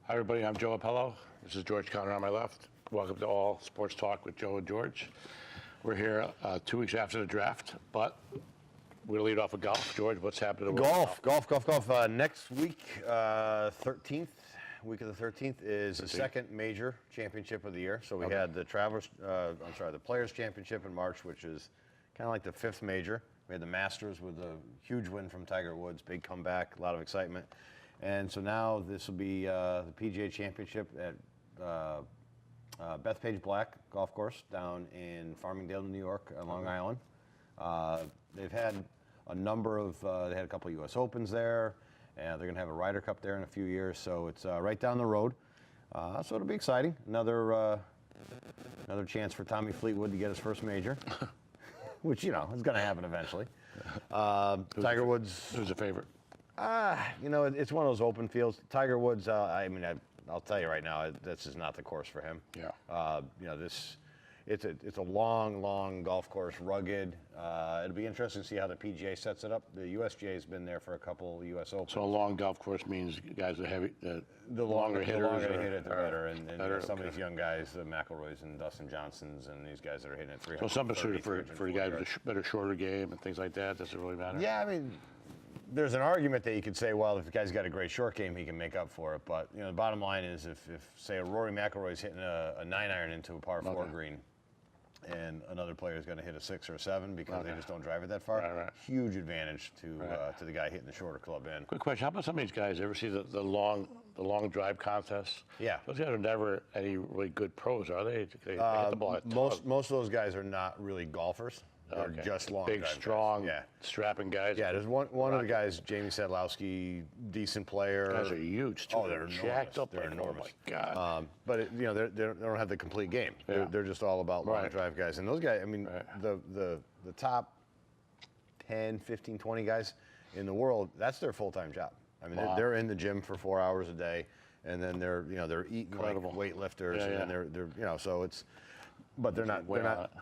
Hi, everybody. I'm Joe Appello. This is George Conner on my left. Welcome to All Sports Talk with Joe and George. We're here 2 weeks after the draft, but we're going to lead off with golf. George, what's happening? Golf. Next week, 13th, week of the 13th, is the second major championship of the year. So we had the the Players Championship in March, which is kind of like the fifth major. We had the Masters with a huge win from Tiger Woods, big comeback, a lot of excitement. And so now this will be the PGA Championship at Bethpage Black Golf Course down in Farmingdale, New York, Long Island. They've had a number of, they had a couple of U.S. Opens there, and they're going to have a Ryder Cup there in a few years. So it's right down the road. So it'll be exciting. Another chance for Tommy Fleetwood to get his first major, which, you know, is going to happen eventually. Tiger Woods. Who's a favorite? It's one of those open fields. Tiger Woods, I'll tell you right now, this is not the course for him. Yeah. It's a long golf course, rugged. It'll be interesting to see how the PGA sets it up. The USGA has been there for a couple of U.S. Opens. So a long golf course means guys are heavy. The longer hitters, they hit it, the better. And better, some of these young guys, the McIlroys and Dustin Johnsons, and these guys that are hitting it 300. So some suited for guys with a better shorter game and things like that. Does it really matter? Yeah, I mean, there's an argument that you could say, well, if the guy's got a great short game, he can make up for it. But the bottom line is, if say a Rory McIlroy's hitting a 9-iron into a par 4 green, and another player is going to hit a 6 or a 7 because they just don't drive it that far, huge advantage to the guy hitting the shorter club in. Quick question: how about some of these guys? Ever see the long drive contests? Yeah, those guys are never any really good pros, are they? They hit the ball most of those guys are not really golfers. They're just long, big, strong, strapping guys. Yeah, there's one of the guys, Jamie Sadlowski, decent player. Guys are huge too. Oh, they're jacked up. They're enormous. Oh my God. But they don't have the complete game. They're just all about long drive guys. And those guys, I mean, the top 10, 15, 20 guys in the world, that's their full-time job. I mean, they're in the gym for 4 hours a day, and then they're eating like weightlifters, and they're so it's. But they're not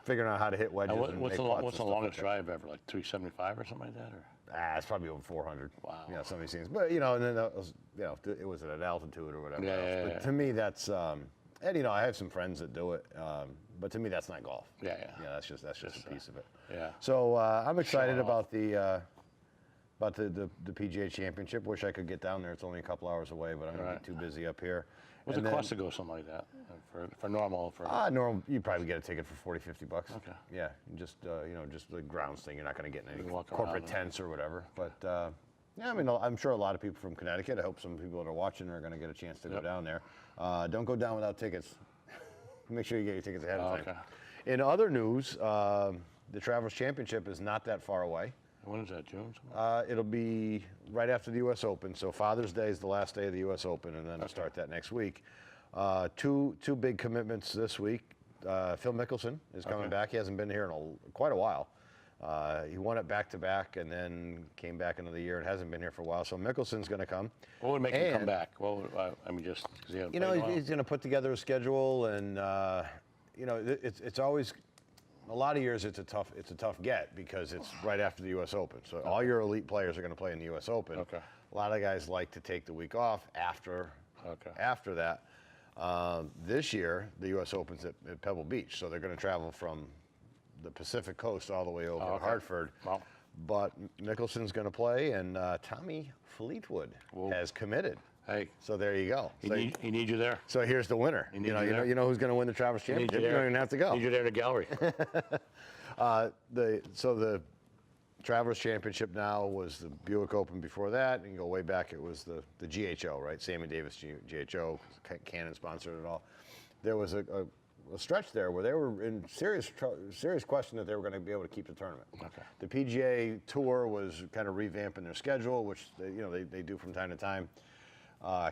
figuring out how to hit wedges. What's the longest drive ever? Like 375 or something like that, or? It's probably over 400. Wow. Some of these things. But and then that was, it was at altitude or whatever. But to me, that's and I have some friends that do it. But to me, that's not golf. Yeah. That's just a piece of it. Yeah. So I'm excited about the PGA Championship. Wish I could get down there. It's only a couple hours away, but I'm gonna be too busy up here. What's it cost to go something like that for normal? Normal, you probably get a ticket for $40-50. Okay. Yeah, just just the grounds thing. You're not going to get in any corporate tents or whatever. But I'm sure a lot of people from Connecticut. I hope some people that are watching are going to get a chance to go down there. Don't go down without tickets. Make sure you get your tickets ahead of time. In other news, the Travelers Championship is not that far away. When is that, June? It'll be right after the U.S. Open. So Father's Day is the last day of the U.S. Open, and then we'll start that next week. Two big commitments this week. Phil Mickelson is coming back. He hasn't been here in quite a while. He won it back-to-back and then came back another year and hasn't been here for a while. So Mickelson's going to come. What would make him come back? Well, just because he's going to put together a schedule, and it's always. A lot of years it's a tough get because it's right after the U.S. Open. So all your elite players are going to play in the U.S. Open. Okay. A lot of guys like to take the week off after that. This year, the U.S. Open's at Pebble Beach, so they're going to travel from the Pacific Coast all the way over to Hartford. Wow. But Mickelson's going to play, and Tommy Fleetwood has committed. Hey, so there you go. He needs you there. So here's the winner. You know who's going to win the Travelers Championship. You don't even have to go. Need you there in the gallery. The Travelers Championship now was the Buick Open before that. You can go way back. It was the GHO, right? Sammy Davis GHO. Canon sponsored it all. There was a stretch there where they were in serious question that they were going to be able to keep the tournament. Okay. The PGA Tour was kind of revamping their schedule, which they do from time to time.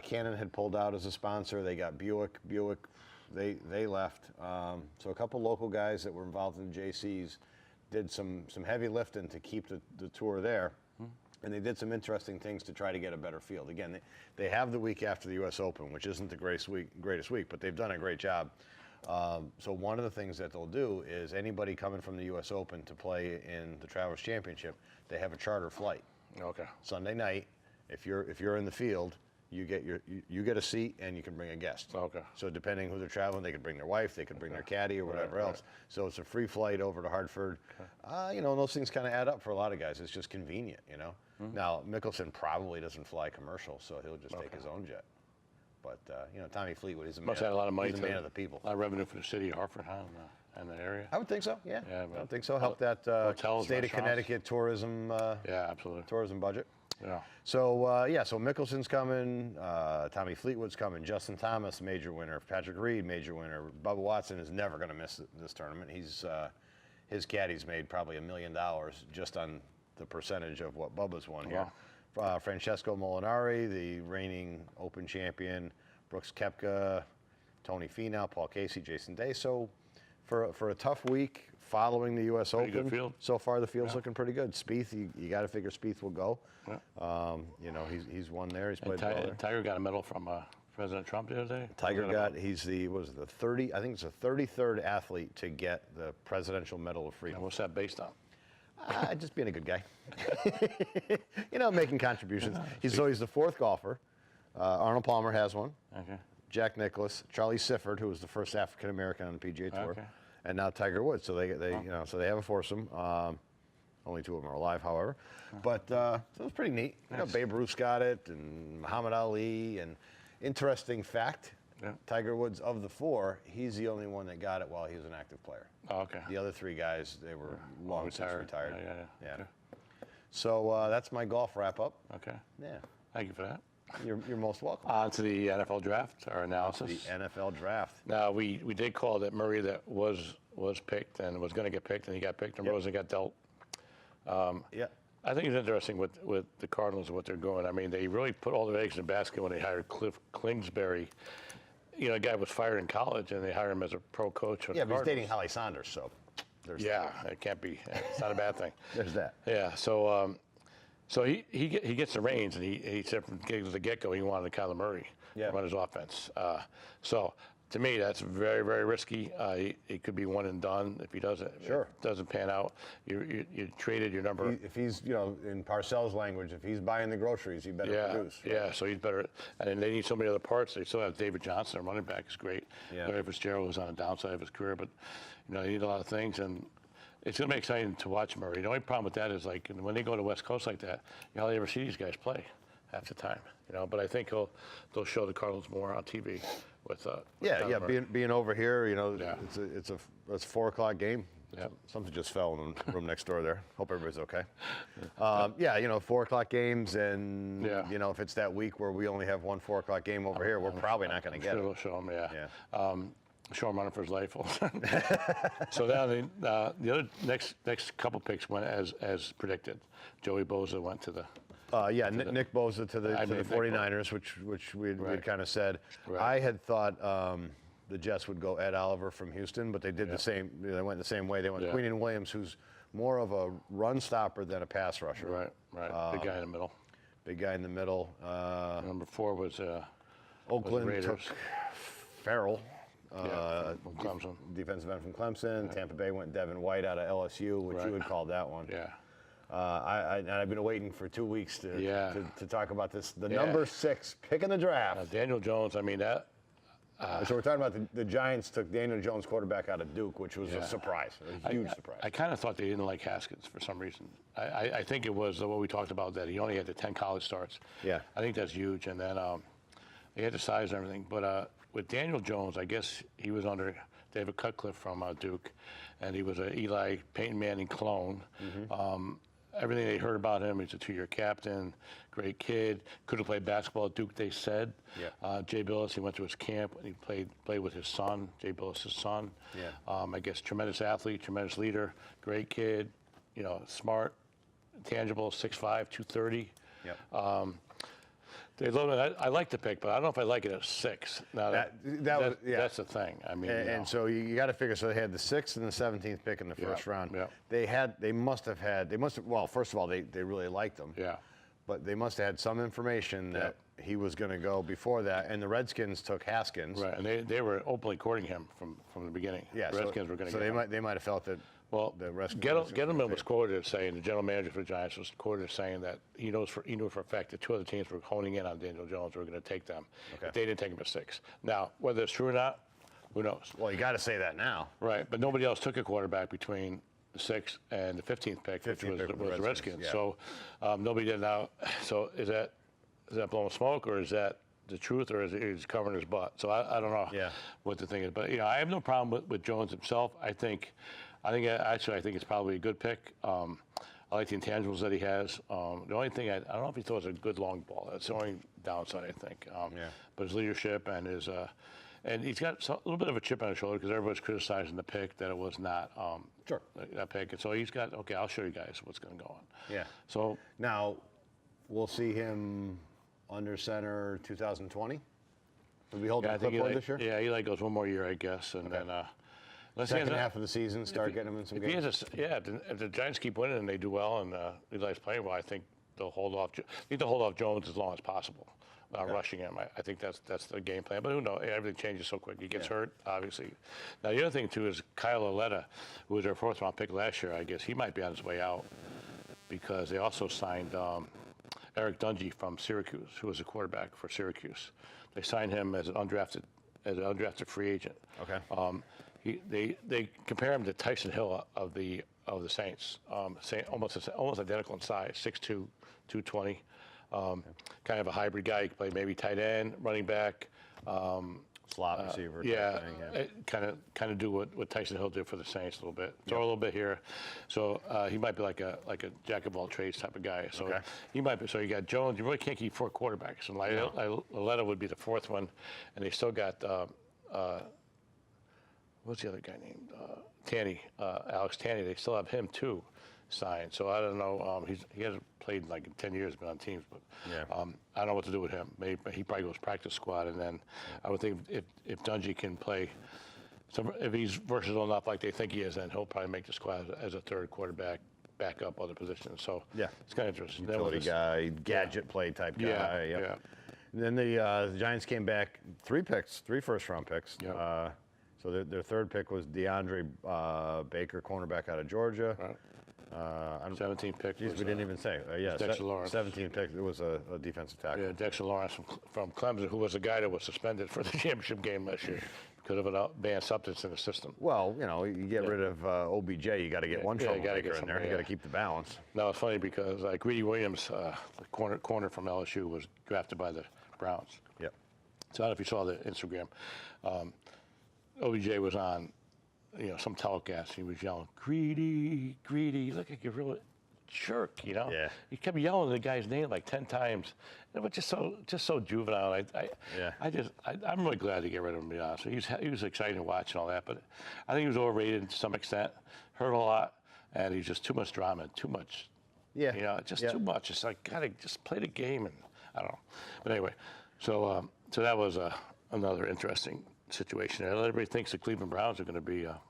Canon had pulled out as a sponsor. They got Buick. They left. So a couple local guys that were involved in the JCs did some heavy lifting to keep the tour there. And they did some interesting things to try to get a better field. Again, they have the week after the U.S. Open, which isn't the greatest week, but they've done a great job. So one of the things that they'll do is anybody coming from the U.S. Open to play in the Travelers Championship, they have a charter flight. Okay. Sunday night, if you're in the field, you get a seat and you can bring a guest. Okay. So depending who they're traveling, they could bring their wife, they could bring their caddy or whatever else. So it's a free flight over to Hartford. You know, and those things kind of add up for a lot of guys. It's just convenient, you know. Now Mickelson probably doesn't fly commercial, so he'll just take his own jet. But you know, Tommy Fleetwood, he's a man. Must have a lot of money. He's a man of the people. A lot of revenue for the city of Hartford, huh, and the area. I would think so. Yeah. Yeah, I would think so. Help that hotels, state of restaurants. Connecticut tourism. Yeah, absolutely. Tourism budget. Yeah. So yeah, so Mickelson's coming, Tommy Fleetwood's coming, Justin Thomas, major winner, Patrick Reed, major winner. Bubba Watson is never going to miss this tournament. He's his caddy's made probably $1 million just on the percentage of what Bubba's won here. Francesco Molinari, the reigning Open champion, Brooks Koepka, Tony Finau, Paul Casey, Jason Day. So for a tough week following the U.S. Pretty Open, good field. so far the field's looking pretty good. Spieth, you got to figure Spieth will go. Yeah. You know, he's won there. He's And played well there. Tiger got a medal from President Trump the other day. Tiger he's the 30, I think it's the 33rd athlete to get the Presidential Medal of Freedom. And what's that based on? Just being a good guy. You know, making contributions. He's the fourth golfer. Arnold Palmer has one. Okay. Jack Nicklaus, Charlie Sifford, who was the first African American on the PGA Tour, Okay. and now Tiger Woods. So they you know, so they have a foursome. Only two of them are alive, however. But so it was pretty neat. You know, Babe Ruth got it, and Muhammad Ali. And interesting fact, Tiger Woods, of the four, he's the only one that got it while he was an active player. Oh, okay. The other three guys, they were long since retired. Yeah. Okay. So that's my golf wrap up. Okay. Yeah, Thank you for that. you're most welcome. On to the NFL draft, our analysis. The NFL draft. Now, we did call that Murray that was picked and was going to get picked, and he got picked, and Rosen got dealt. Yeah. I think it's interesting with the Cardinals and what they're going. I mean, they really put all their eggs in the basket when they hired Cliff Kingsbury. You know, a guy was fired in college, and they hired him as a pro coach. Yeah, but he's dating Holly Saunders, so there's it can't be. It's not a bad thing. there's that. Yeah, so he gets the reins, and he said from the get-go he wanted Kyler Murray to run his offense. So to me, that's very, very risky. It could be one and done if he doesn't. Sure. If it doesn't pan out. You traded your number. If he's, you know, in Parcells' language, if he's buying the groceries, he better produce. Yeah, so he's better. And they need so many other parts. They still have David Johnson, their running back, is great. Yeah. Larry Fitzgerald was on the downside of his career, but you know, they need a lot of things, and it's going to be exciting to watch Murray. The only problem with that is, like, when they go to West Coast like that, you hardly ever see these guys play half the time, you know. But I think they'll show the Cardinals more on TV with Murray. being over here, you know, Yeah. it's a 4:00 game. Yeah. Something just fell in the room next door there. Hope everybody's okay. You know, 4:00 games, and you know, if it's that week where we only have one 4:00 game over here, we're probably not going to get it. We'll show him, show him running for his life. So now the other next couple picks went as predicted. Joey Bosa went to the. Nick Bosa to the 49ers, which we'd kind of said. Right. I had thought the Jets would go Ed Oliver from Houston, but they did the same. They went the same way. They went Queenan Williams, who's more of a run stopper than a pass rusher. Right. Big guy in the middle. Big guy in the middle. Number 4 was Oakland Raiders. took Farrell. From Clemson. Defensive end from Clemson. Tampa Bay went Devin White out of LSU, which you had called that one. Yeah. I've been waiting for 2 weeks to talk about this. The number 6 pick in the draft. Daniel Jones. I mean that. So we're talking about the Giants took Daniel Jones, quarterback out of Duke, which was a surprise, a huge surprise. I kind of thought they didn't like Haskins for some reason. I think it was what we talked about, that he only had the 10 college starts. Yeah. I think that's huge, and then he had the size and everything. But with Daniel Jones, I guess he was under David Cutcliffe from Duke, and he was an Peyton Manning clone. Everything they heard about him, he's a 2-year captain, great kid, could have played basketball at Duke, they said. Jay Billis, he went to his camp, and he played with his son, Jay Billis' son. I guess tremendous athlete, tremendous leader, great kid, you know, smart, tangible, 6'5", 230. They loaded. I like the pick, but I don't know if I like it at 6. Now that's the thing. I mean, and so you got to figure. So they had the 6th and the 17th pick in the first round. They must have. Well, first of all, they really liked them. But they must have had some information that he was going to go before that, and the Redskins took Haskins. Right, and they were openly courting him from the beginning. Yeah, the Redskins were going to. So they might have felt that Well, the rest. Gettleman was quoted as saying, the general manager for the Giants was quoted as saying that he knew for a fact that 2 other teams were honing in on Daniel Jones, were going to take them. Okay. If they didn't take him at 6. Now, whether it's true or not, who knows? Well, you got to say that now. Right, but nobody else took a quarterback between the 6th and the 15th pick, which was the Redskins. Yeah. So nobody did now. So is that blowing smoke, or is that the truth, or is he covering his butt? So I don't know what the thing is. But I have no problem with Jones himself. I think it's probably a good pick. I like the intangibles that he has. The only thing I don't know if he throws a good long ball. That's the only downside, I think. But his leadership and his and he's got a little bit of a chip on his shoulder because everybody's criticizing the pick that it was not that pick. And so he's got, okay, I'll show you guys what's going to go on. Yeah. So now we'll see him under center 2020. Will we hold the clipboard this year? Yeah, he goes one more year, I guess, and then. Second half of the season, start getting him in some games. If the Giants keep winning and they do well and Eli's playing well, I think they'll hold off. Need to hold off Jones as long as possible without rushing him. I think that's the game plan. But who knows? Everything changes so quick. He gets hurt, obviously. Now the other thing too is Kyle Aletta, who was their 4th round pick last year. I guess he might be on his way out because they also signed Eric Dungy from Syracuse, who was a quarterback for Syracuse. They signed him as an undrafted free agent. Okay. They compare him to Tyson Hill of the Saints, almost identical in size, 6'2", 220, kind of a hybrid guy. He could play maybe tight end, running back, slot receiver. Kind of do what Tyson Hill did for the Saints a little bit. Throw a little bit here, so he might be like a jack of all trades type of guy. So he might be. So you got Jones. You really can't keep 4 quarterbacks, and Aletta would be the 4th one, and they still got. What's the other guy named? Alex Tanny. They still have him too signed. So I don't know. He hasn't played in like 10 years, been on teams, but I don't know what to do with him. Maybe he probably goes practice squad, and then I would think if Dungy can play, if he's versatile enough like they think he is, then he'll probably make the squad as a 3rd quarterback, back up other positions. So it's kind of interesting. Utility guy, gadget play type guy. Yeah. And then the Giants came back 3 first round picks. Yep. So their 3rd pick was DeAndre Baker, cornerback out of Georgia. Right. 17th pick. Geez, we didn't even say. Dexter Lawrence. 17th pick. It was a defensive tackle. Yeah, Dexter Lawrence from Clemson, who was the guy that was suspended for the championship game last year because of a banned substance in the system. Well, you get rid of OBJ, you got to get one troublemaker in there. You got to keep the balance. No, it's funny because Greedy Williams, the corner from LSU, was drafted by the Browns. Yep. So I don't know if you saw the Instagram. OBJ was on, some telecast. He was yelling, "Greedy, greedy! You look like a real jerk," Yeah. He kept yelling the guy's name like 10 times. It was just so juvenile. I'm really glad to get rid of him. To be honest, he was exciting to watch and all that, but I think he was overrated to some extent. Hurt a lot, and he's just too much drama, too much. Yeah. Too much. It's like gotta just play the game, and I don't know. But anyway, so that was another interesting situation. Everybody thinks the Cleveland Browns are going to be a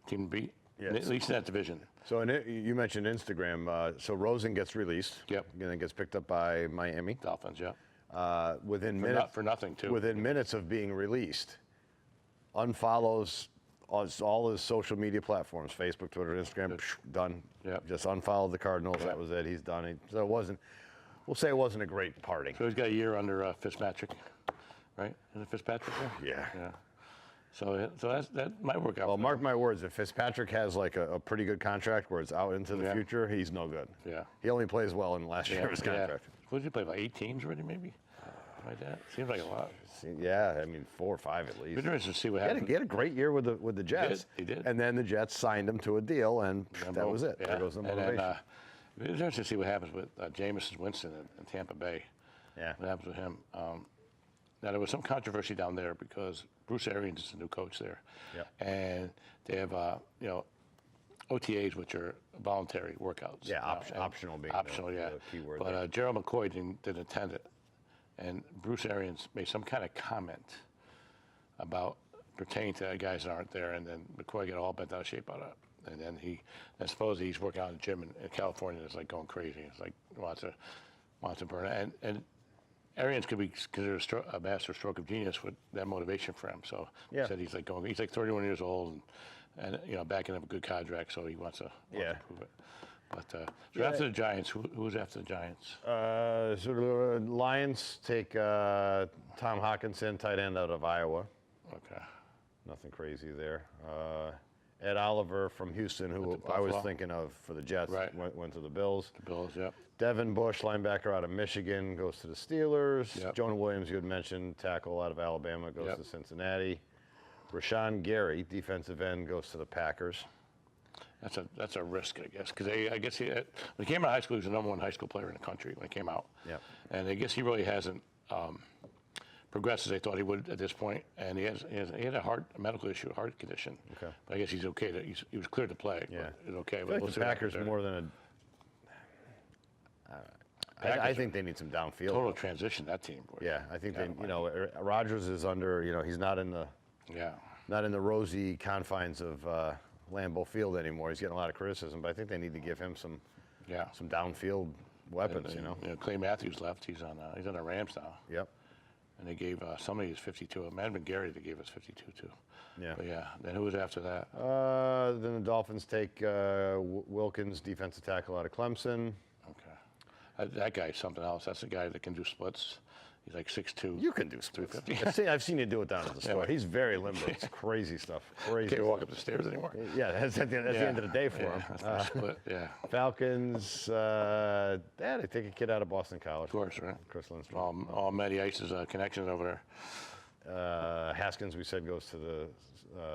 team to beat, at least in that division. So you mentioned Instagram. So Rosen gets released. Yep. And then gets picked up by Miami. Dolphins, Within minutes for nothing too. Within minutes of being released, unfollows all his social media platforms: Facebook, Twitter, Instagram. Done. Yep. Just unfollowed the Cardinals. That was it. He's done. So it wasn't. We'll say it wasn't a great parting. So he's got a year under Fitzpatrick. Right? Is it Fitzpatrick there? Yeah. So that might work out. Well, mark my words, if Fitzpatrick has like a pretty good contract where it's out into the future, he's no good. Yeah. He only plays well in last year's contract. What did he play, about 8 teams already, maybe? Like that? Seems like a lot. Yeah, I mean 4 or 5 at least. It'd be interesting to see what happens. He had a great year with the Jets. He did. And then the Jets signed him to a deal, and that was it. There goes the motivation. And then, it'd be interesting to see what happens with Jameis Winston in Tampa Bay. Yeah. What happens with him? Now, there was some controversy down there because Bruce Arians is the new coach there. Yep. And they have, OTAs, which are voluntary workouts. Yeah, optional being the key word. But Gerald McCoy didn't attend it. And Bruce Arians made some kind of comment about pertaining to guys that aren't there, and then McCoy got all bent out of shape out of it. And then I suppose he's working out in the gym in California. It's like going crazy. It's like wants to burn it. And Arians could be considered a master stroke of genius with that motivation for him. So he said he's like 31 years old, and backing up a good contract, so he wants to prove it. But so after the Giants, who's after the Giants? Lions take Tom Hawkinson, tight end out of Iowa. Okay. Nothing crazy there. Ed Oliver from Houston, who I was thinking of for the Jets, went to the Bills. The Bills, yep. Devin Bush, linebacker out of Michigan, goes to the Steelers. Yep. Jonah Williams, you had mentioned, tackle out of Alabama, goes to Cincinnati. Rashawn Gary, defensive end, goes to the Packers. That's a risk, I guess, because I guess when he came out of high school, he was the #1 high school player in the country when he came out. Yep. And I guess he really hasn't progressed as they thought he would at this point. And he had a medical issue, a heart condition. Okay. But I guess he's okay. He was cleared to play. Yeah. But he's okay. I feel like the Packers more than I think they need some downfield. Total transition, that team. Boy. Yeah, I think Rodgers is under. He's not in the rosy confines of Lambeau Field anymore. He's getting a lot of criticism, but I think they need to give him some downfield weapons. And Clay Matthews left. He's on the Rams now. Yep. And they gave somebody his 52. It might have been Gary that gave us 52 too. Yeah. But then who was after that? Then the Dolphins take Wilkins, defensive tackle out of Clemson. Okay. That guy's something else. That's the guy that can do splits. He's like 6'2". You can do splits. I've seen you do it down at the store. He's very limber. It's crazy stuff. Crazy. Can't walk up the stairs anymore. Yeah, that's at the end of the day for him. Split. Yeah. Falcons. They take a kid out of Boston College. Of course, right. Chris Lindstrom. All Matty Ice's connections over there. Haskins, we said, goes to the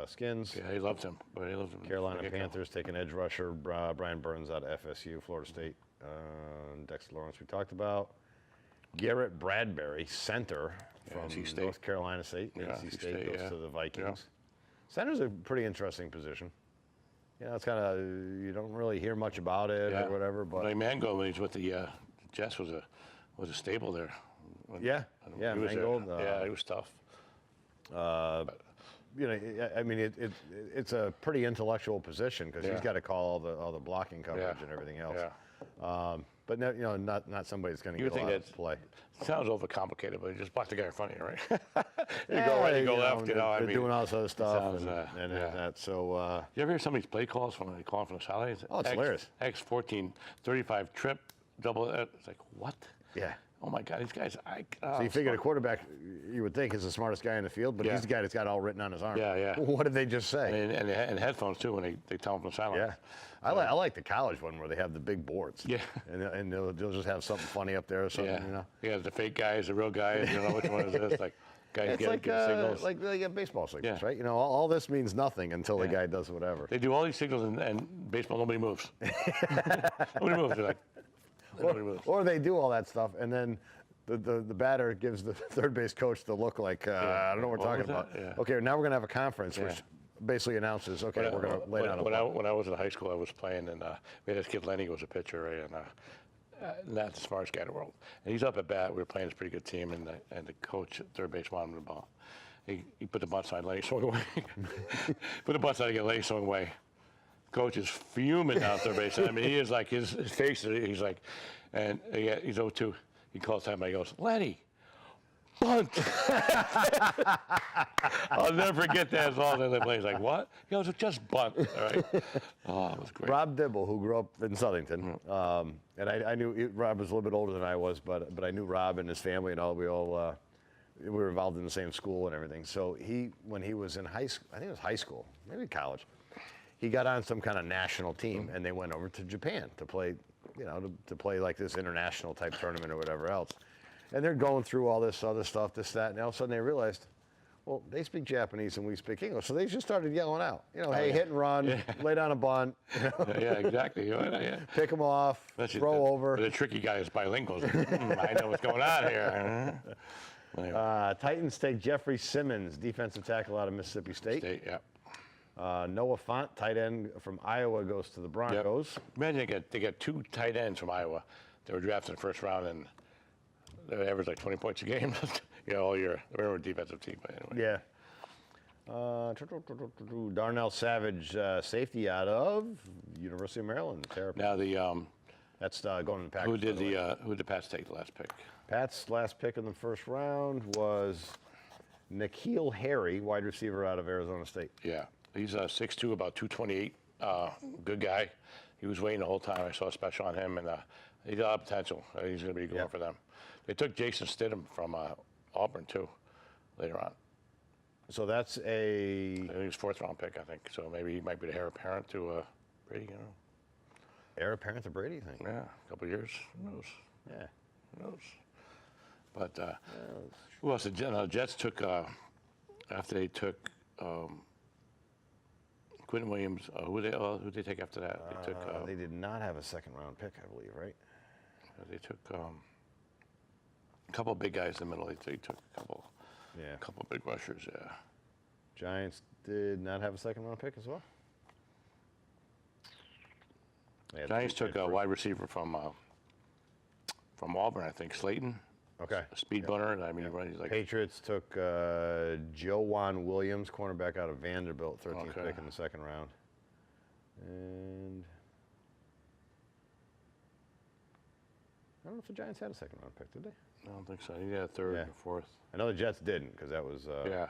Skins. Yeah, he loved him. But he loved him. Carolina Panthers take an edge rusher, Brian Burns out of FSU, Florida State. Dexter Lawrence we talked about. Garrett Bradbury, center from North Carolina State. NC State goes to the Vikings. Center's a pretty interesting position. It's kind of, you don't really hear much about it or whatever. But like Mangold, when he was with the Jets, was a staple there. Mangold. He was tough. I mean, it's a pretty intellectual position because he's got to call all the blocking coverage and everything else. Yeah. But not somebody that's going to get a lot of play. Sounds overcomplicated, but you just block the guy in front of you, right? You go right, you go left. They're doing all this other stuff and that. So. You ever hear somebody's play calls when they call from the sidelines? Oh, it's hilarious. X14, 35 trip, double. It's like what? Yeah. Oh my God, these guys! So you figure the quarterback, you would think, is the smartest guy in the field, but he's the guy that's got it all written on his arm. Yeah. What did they just say? And headphones too when they tell them from the sidelines. Yeah. I like the college one where they have the big boards. Yeah. And they'll just have something funny up there or something. Yeah. The fake guys, the real guys. You don't know which one is this. Like guys get signals. Like they get baseball signals, right? All this means nothing until the guy does whatever. They do all these signals and baseball. Nobody moves. Nobody moves. They're like. Or they do all that stuff, and then the batter gives the third base coach the look like, I don't know what we're talking about. Yeah. Okay, now we're going to have a conference, which basically announces, okay, we're going to lay down a ball. When I was in high school, I was playing, and we had this kid, Lenny, who was a pitcher, right, and not the smartest guy in the world. And he's up at bat. We were playing this pretty good team, and the coach at third base wanted him the ball. He put the bunt side, Lenny swung away. Put the bunt side again, Lenny swung away. Coach is fuming down third base. I mean, he is like, his face, he's like, and he's 0-2. He calls time, and he goes, Lenny, bunt. I'll never forget that as long as I play. He's like, what? He goes, just bunt. All right. Oh, it was great. Rob Dibble, who grew up in Southington, and I knew Rob was a little bit older than I was, but I knew Rob and his family and all. We were involved in the same school and everything. So when he was in high school, I think it was high school, maybe college, he got on some kind of national team, and they went over to Japan to play, to play like this international type tournament or whatever else. And they're going through all this other stuff, this, that, and all of a sudden they realized, well, they speak Japanese and we speak English. So they just started yelling out, hey, hit and run, lay down a bunt. Yeah, exactly. Pick them off, throw over. The tricky guy is bilingual. I know what's going on here. Anyway. Titans take Jeffrey Simmons, defensive tackle out of Mississippi State. Noah Fant, tight end from Iowa, goes to the Broncos. Yep. Imagine they got two tight ends from Iowa. They were drafted in the first round, and they averaged like 20 points a game all year. They were a defensive team, but anyway. Yeah. Darnell Savage, safety out of University of Maryland. Now that's going to the Packers. Who did the Pats take the last pick? Pats' last pick in the first round was N'Keal Harry, wide receiver out of Arizona State. Yeah. He's 6'2", about 228. Good guy. He was waiting the whole time. I saw a special on him, and he got a lot of potential. He's going to be going for them. They took Jason Stidham from Auburn, too, later on. So that's I think he was 4th-round pick, I think. So maybe he might be the heir apparent to Brady, you know. heir apparent to Brady, you think? Yeah, a couple of years. Who knows? Yeah. Who knows? But who else? The Jets took, after they took Quentin Williams, who did they take after that? They took. They did not have a 2nd-round pick, I believe, right? They took a couple of big guys in the middle. They took a couple of big rushers. Yeah. Giants did not have a 2nd-round pick as well. Giants took a wide receiver from Auburn, I think, Slayton. Okay. A speed bunner. I mean, he's like. Patriots took Joejuan Williams, cornerback out of Vanderbilt, 13th pick in the 2nd round. And I don't know if the Giants had a 2nd-round pick, did they? I don't think so. He had a 3rd or 4th. I know the Jets didn't because that was. Yeah.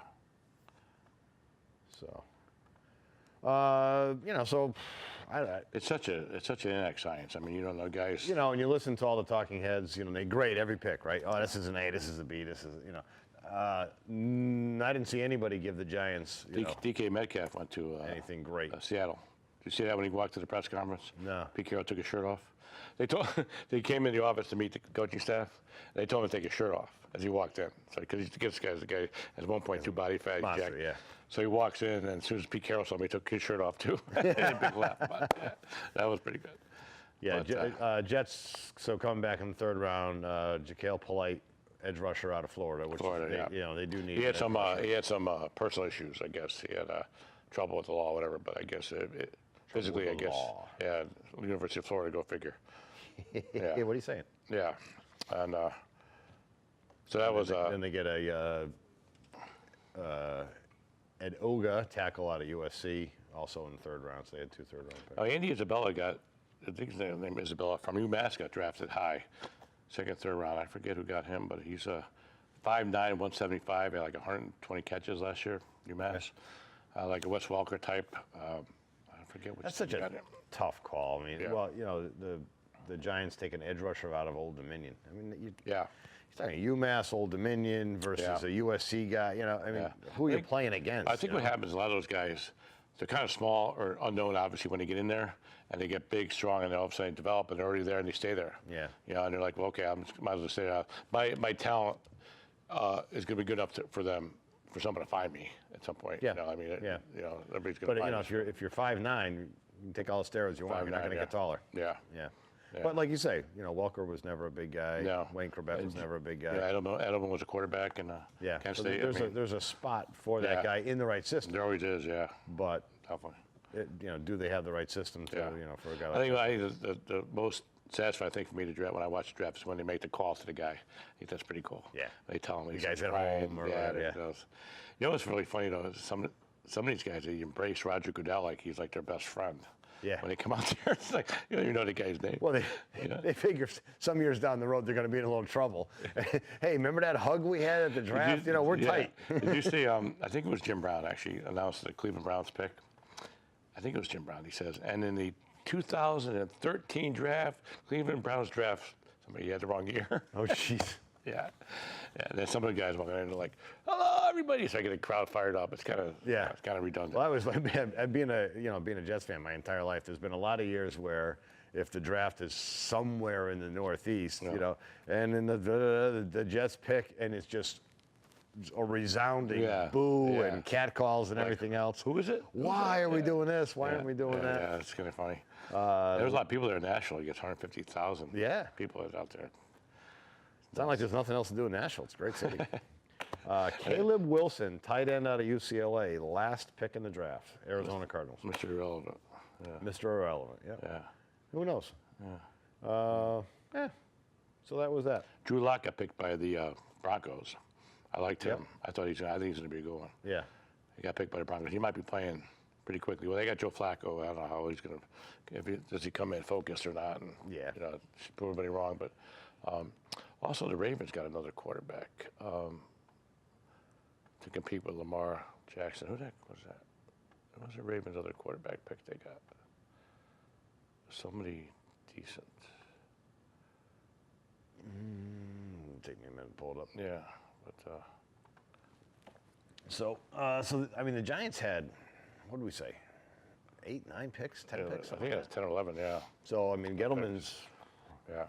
So. So. It's such an inact science. I mean, you don't know guys. You know, and you listen to all the talking heads. You know, they grade every pick, right? Oh, this is an A, this is a B, this is, you know. I didn't see anybody give the Giants DK Metcalf went to anything great. Seattle. Did you see that when he walked to the press conference? No. Pete Carroll took his shirt off. They came in the office to meet the coaching staff. They told him to take his shirt off as he walked in. So because this guy's the guy has 1.2 body fat. Monster, yeah. So he walks in, and as soon as Pete Carroll saw him, he took his shirt off too. Big laugh. But, yeah, that was pretty good. Yeah, but, Jets. So coming back in the 3rd round, Jaquale Polite, edge rusher out of Florida, which they do need. He had some personal issues, I guess. He had trouble with the law, or whatever. But I guess physically, I guess. Law. Yeah, University of Florida, go figure. Yeah. What are you saying? Yeah, and so that was. Then they get Ed Oga, tackle out of USC, also in the 3rd round. So they had 2 3rd-round picks. Oh, Andy Isabella I think his name is Isabella, from UMass, got drafted high, 2nd, 3rd round. I forget who got him, but he's 5'9", 175, had like 120 catches last year, UMass. Like a Wes Welker type. I forget which. That's such a tough call. I mean, well, you know, the Giants take an edge rusher out of Old Dominion. I mean, you're talking UMass, Old Dominion versus a USC guy. You know, I mean, who are you playing against? I think what happens, a lot of those guys, they're kind of small or unknown, obviously, when they get in there, and they get big, strong, and they all of a sudden develop, and they're already there, and they stay there. Yeah. You know, and they're like, well, okay, I might as well stay there. My talent is going to be good enough for them, for someone to find me at some point. Yeah. You know, I mean, you know, everybody's going to But find you know, me. if you're 5'9", you can take all the steroids you want. You're not going to get taller. Yeah. Yeah. But like you say, you know, Welker was never a big guy. No. Wayne Corbett was never a big guy. Yeah, Edelman was a quarterback, and Kent so State. there's a spot for that guy in the right system. There always is, yeah. But Definitely. you know, do they have the right system to you know, for a guy like that? I think the most satisfying thing for me to draft, when I watch the draft, is when they make the calls to the guy. I think that's pretty cool. Yeah. They tell him the guy's at home or whatever. You know what's really funny though? Is some of these guys, they embrace Roger Goodell like he's like their best friend. Yeah. When they come out there, it's like you don't even know the guy's name. Well, they figure some years down the road they're going to be in a little trouble. Hey, remember that hug we had at the draft? You know, we're tight. Did you see? I think it was Jim Brown actually announced the Cleveland Browns pick. I think it was Jim Brown. He says, and in the 2013 draft, Cleveland Browns draft, somebody had the wrong year. Oh, jeez. Yeah. And then some of the guys walking in and they're like, hello, everybody. So I get the crowd fired up. It's kind of it's kind of redundant. Well, I was like, being a Jets fan my entire life, there's been a lot of years where if the draft is somewhere in the Northeast, you know, and in the Jets pick, and it's just a resounding boo and catcalls and everything else. Who is it? Why are we doing this? Why aren't we doing that? Yeah, it's kind of funny. There's a lot of people there nationally. It gets 150,000 people out there. It's not like there's nothing else to do in Nashville. It's a great city. Caleb Wilson, tight end out of UCLA, last pick in the draft, Arizona Cardinals. Mr. Irrelevant. Yeah. Mr. Irrelevant, yeah. Who knows? So that was that. Drew Lock got picked by the Broncos. I liked him. I think he's going to be a good one. Yeah. He got picked by the Broncos. He might be playing pretty quickly. Well, they got Joe Flacco. I don't know how he's going to, does he come in focused or not? And, you know, prove everybody wrong. But also the Ravens got another quarterback to compete with Lamar Jackson. Who the heck was that? What was the Ravens' other quarterback pick they got? Somebody decent. Take me a minute to pull it up. Yeah, but So I mean, the Giants had, what did we say, 8, 9 picks, 10 picks? I think it's 10 or 11. Yeah. So I mean, Gettleman's, Yeah.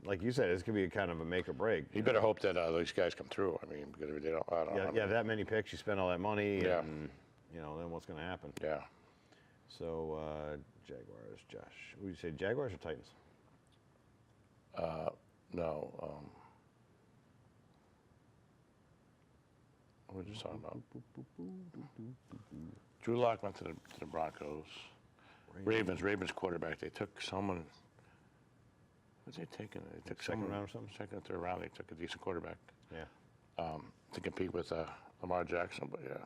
like you said, this could be a kind of a make or break. You better hope that these guys come through. I mean, because if they don't, I don't know. Yeah, that many picks, you spend all that money, Yeah. and then what's going to happen? Yeah. So Jaguars, Josh, would you say Jaguars or Titans? No. What were you just talking about? Drew Lock went to the Broncos. Ravens quarterback. They took someone. What was they taking? They took Second someone, round or something? Second or third round. They took a decent quarterback Yeah. to compete with Lamar Jackson. But yeah.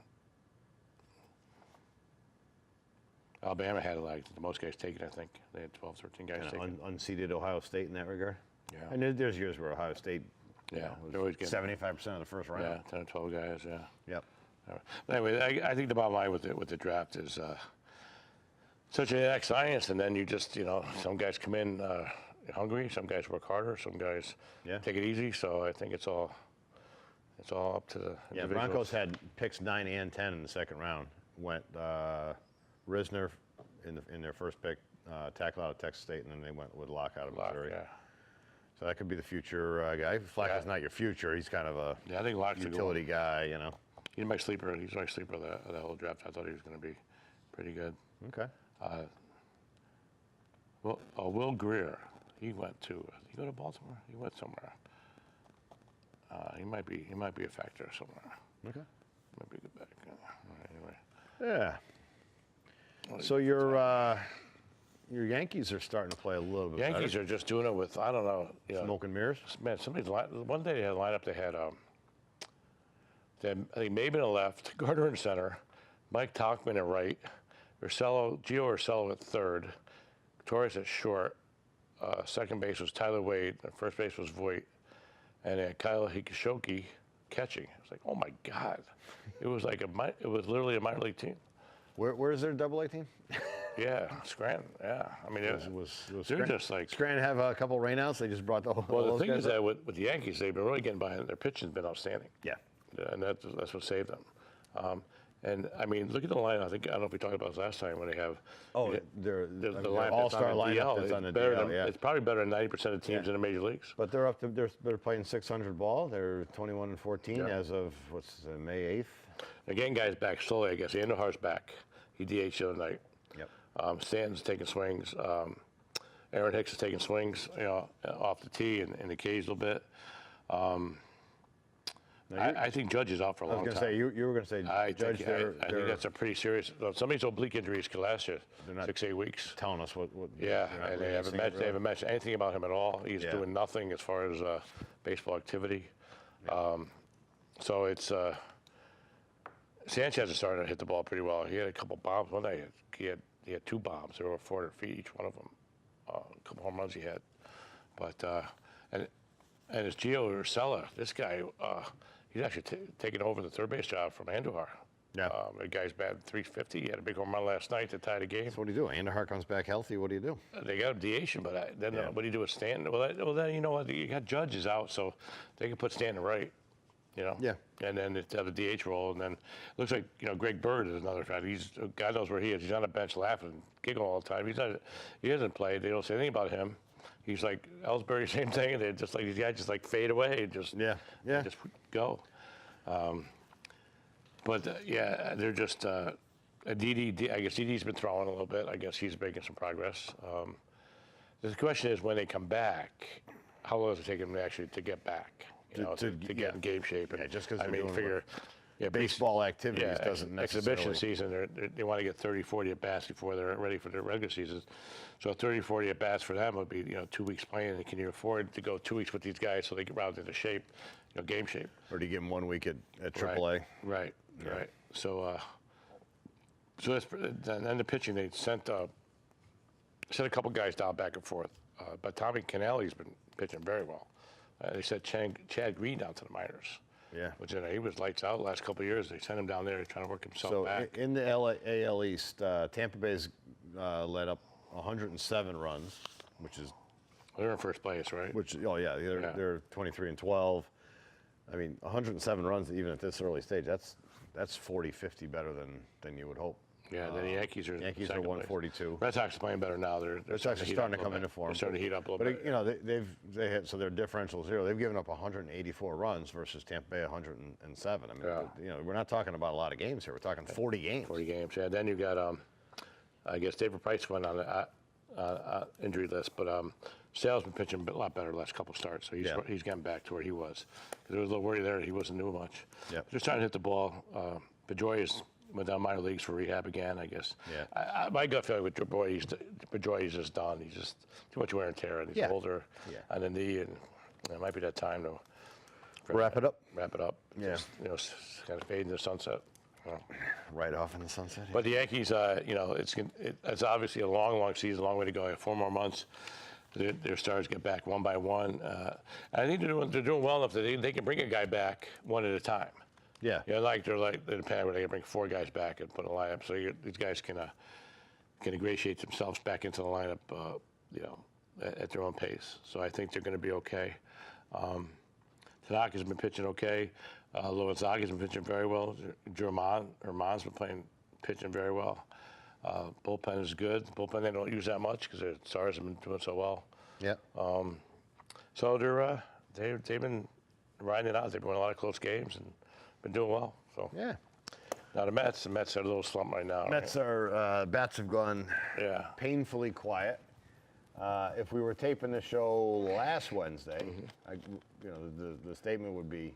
Alabama had like the most guys taken, I think. They had 12, 13 guys Kind taken. of unseeded Ohio State in that regard. Yeah. And there's years where Ohio State, Yeah, was they're always getting 75% of the first round. Yeah, 10 or 12 guys, yeah. Yep. But anyway, I think the bottom line with the draft is such an exact science, and then you just, some guys come in hungry, some guys work harder, some guys take it easy. So I think it's all up to the individuals. Broncos had picks 9 and 10 in the second round. Went Risner in their first pick, tackle out of Texas State, and then they went with Locke out of Missouri. Yeah. So that could be the future guy. Flacco's not your future. He's kind of a I think Locke's utility guy, He's my sleeper. He's my sleeper of the whole draft. I thought he was going to be pretty good. Okay. Will Greer, he went to. Did he go to Baltimore? He went somewhere. He might be a factor somewhere. Okay. Might be a good back. Anyway. Yeah. So your Yankees are starting to play a little bit Yankees better. are just doing it with, I don't know. Smoke and mirrors? Man, one day they had a lineup, they had I think Maben at left, Gardner in center, Mike Tauchman at right, Gio Ursello at third, Torres at short, second base was Tyler Wade, and first base was Voit, and then Kyle Hikishoki catching. It was like, oh my God. It was literally a minor league team. Where is their double-A team? Yeah, Scranton. Yeah, I mean, they're just like Scranton have a couple rainouts. They just brought the whole. Well, the thing is that with the Yankees, they've been really getting behind. Their pitching's been outstanding. Yeah. And that's what saved them. And I mean, look at the line. I don't know if we talked about this last time when they have. Oh, the their all-star lineup that's on the DL. Yeah. It's probably better than 90% of teams in the major leagues. But they're up to they're playing 600 ball. They're 21-14 as of May 8th. Again, guys back slowly. I guess Andujar's back. He DH'd the other night. Yep. Stanton's taking swings. Aaron Hicks is taking swings, off the tee and the K's a little bit. I think Judge is out for a long time. I was going to say, you were going to say Judge. I think that's a pretty serious. Some of these oblique injuries could last you 6-8 weeks. Telling us what. Yeah, and they haven't mentioned anything about him at all. He's doing nothing as far as baseball activity. So it's Sanchez is starting to hit the ball pretty well. He had a couple bombs one night. He had 2 bombs. They were over 400 feet each one of them. A couple home runs he had, but and it's Gio Ursello. This guy, he's actually taken over the third base job from Andujar. Yeah. The guy's batting 350. He had a big home run last night to tie the game. So what do you do? Andujar comes back healthy. What do you do? They got a DH, but then what do you do with Stanton? Well, then you know what? You got Judges out, so they can put Stanton right. Yeah. And then it's have a DH role, and then it looks like Greg Bird is another fact. God knows where he is. He's on the bench laughing, giggling all the time. He hasn't played. They don't say anything about him. He's like Ellsbury, same thing. They just like these guys just like fade away, and just go. They're just Didi. I guess Didi's been throwing a little bit. I guess he's making some progress. The question is when they come back, how long does it take them actually to get back? To get in game shape. And, just because figure. Baseball activities doesn't necessarily. Exhibition season, they want to get 30, 40 at bats before they're ready for their regular seasons. So 30, 40 at bats for them would be 2 weeks playing. And can you afford to go 2 weeks with these guys so they get rounded into shape, game shape? Or do you give them 1 week at AAA? Right. So that's then the pitching. They sent a couple guys down back and forth, but Tommy Cannelli's been pitching very well. They sent Chad Green down to the minors. Yeah. Which he was lights out the last couple of years. They sent him down there trying to work himself So back. in the AL East, Tampa Bay's led up 107 runs, which is They're in first place, right? they're 23-12. I mean, 107 runs even at this early stage. That's 40, 50 better than you would hope. Yeah, then the Yankees are Yankees are 142. Red Sox are playing better now. They're Red Sox are starting to come into form. They're starting to heat up a little bit. But you know, they had, so their differential 0. They've given up 184 runs versus Tampa Bay 107. I mean, you know, we're not talking about a lot of games here. We're talking 40 games. 40 games. Yeah. Then you got I guess David Price went on the injury list, but Sale's been pitching a lot better the last couple starts, so he's getting back to where he was. There was a little worry there; he wasn't doing much. Yeah. Just trying to hit the ball. Pedroia went down minor leagues for rehab again, I guess. Yeah. My gut feeling with Pedroia is just done. He's just too much wear and tear, and he's older on the knee, and it might be that time to Wrap it up. Wrap it up. Yeah. Just, kind of fade into the sunset. Right off in the sunset. But the Yankees, it's obviously a long season, a long way to go. 4 more months. Their stars get back one by one. I think they're doing well enough that they can bring a guy back one at a time. Yeah. They're like in Japan where they can bring 4 guys back and put a lineup. So these guys can ingratiate themselves back into the lineup, at their own pace. So I think they're going to be okay. Tanaka's been pitching okay. Loazaga's been pitching very well. Herman's been pitching very well. Bullpen is good. Bullpen they don't use that much because their stars have been doing so well. Yeah. So they've been riding it out. They've won a lot of close games and been doing well. So Yeah. now the Mets are a little slump right now. Mets are bats have gone Yeah. painfully quiet. If we were taping the show last Wednesday, the statement would be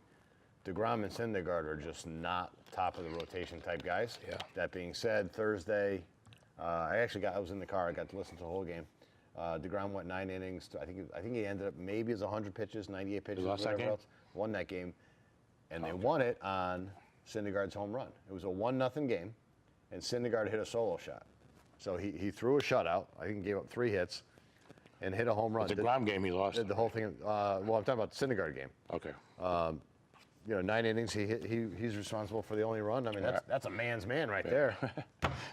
DeGrom and Syndergaard are just not top of the rotation type guys. Yeah. That being said, Thursday, I was in the car. I got to listen to the whole game. DeGrom went 9 innings. I think he ended up maybe as 100 pitches, 98 pitches, lost that whatever game? else. Won that game, and they won it on Syndergaard's home run. It was a 1-0 game, and Syndergaard hit a solo shot. So he threw a shutout. I think he gave up 3 hits, and hit a home run. The DeGrom game he lost. Did the whole thing. I'm talking about the Syndergaard game. Okay. 9 innings. He's responsible for the only run. I mean, that's a man's man right there.